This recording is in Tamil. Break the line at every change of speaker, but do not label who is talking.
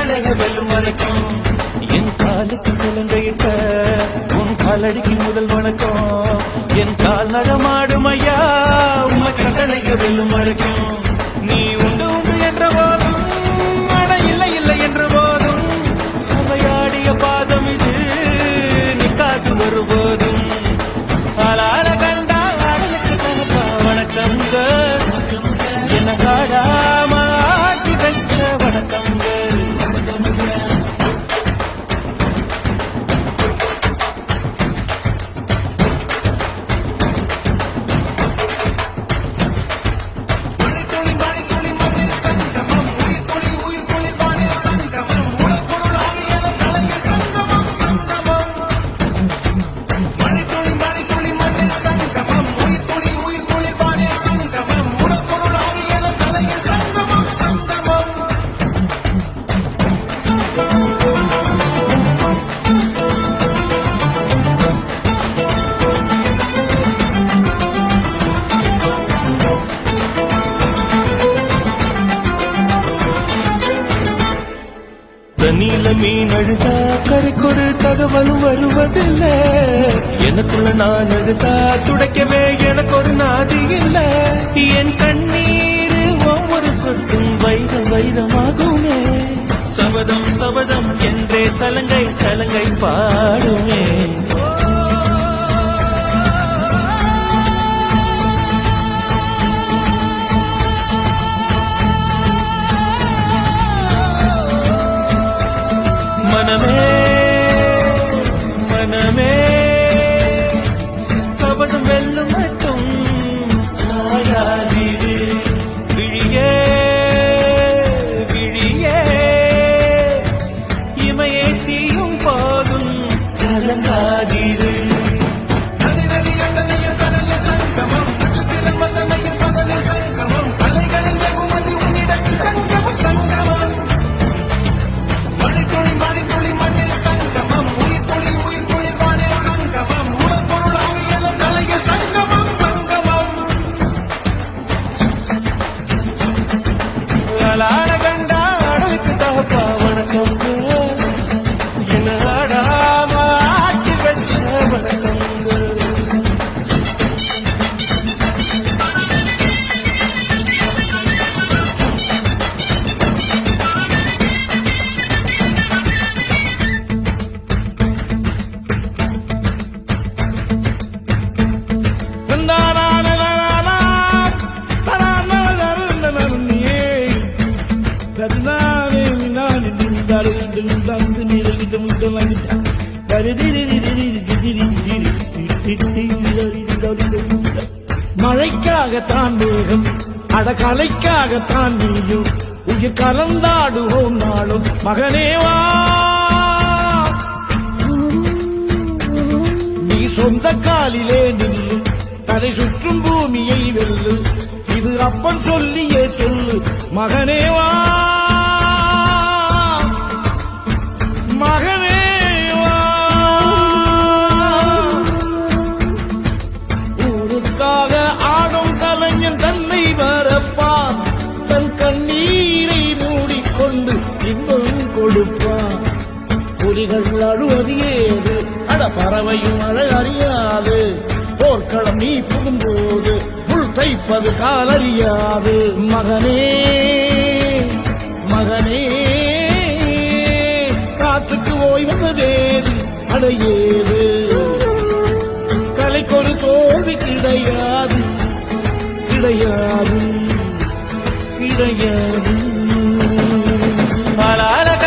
கட்டளைய வெல்லும் வணக்கம் என் காலுக்கு சிலங்கையிட்ட உன் காலடிக்கு முதல் வணக்கம் என் கால் நடமாடும் ஐயா உன் கட்டளைய வெல்லும் வணக்கம் நீ உண்டு உண்டு என்ற போதும் அட இல்லை இல்லை என்ற போதும் சபையாடிய பாதம் இது நீ காத்து வரும்போதும் ஆளால கண்டா ஆடலுக்கு தகப்பா வணக்கங்க என்ன காடாம ஆட்டி வச்ச வணக்கங்க தண்ணியில மீன் அழுதா கரைக்கொரு தகவலும் வருவதில்லை எனக்குள்ள நான் அழுதா துடைக்கவே எனக்கு ஒரு நாதி இல்லை என் கண்ணீர் ஒவ்வொரு சொட்டும் வைரம் வைரமாகுமே சபதம் சபதம் என்றே சலங்கை சலங்கை பாடுமே மனமே மனமே சபதம் வெல்லும் மட்டும் சாயாதீரு விழியே விழியே இமையே தீயும் போதும் கலங்காதீரு ஆளான கண்டா அடலுக்கு தகப்பா வணக்கம் என்ன ஆடாம ஆட்டி வச்ச வணக்கங்கள்
மழைக்காகத்தான் மேகம் அடகலைக்காகத்தான் நீயும் உயிர் கலந்தாடுவோம் நாளும் மகனேவா நீ சொந்த காலிலே நில்லு தலை சுற்றும் பூமியை வெல்லு இது அப்பன் சொல்லியே சொல்லு மகனேவா மகனேவா ஊருக்காக ஆடும் கலைஞன் தன்னை வரப்பான் தன் கண்ணீரை மூடிக்கொண்டு இன்பம் கொடுப்பான் புலிகள் அழுவது ஏது அட பறவையும் அழ அறியாது போர்க்களம் நீ புகும்போது புல் தைப்பது காலறியாது மகனே மகனே காத்துக்கு ஓய்வதேது அடையே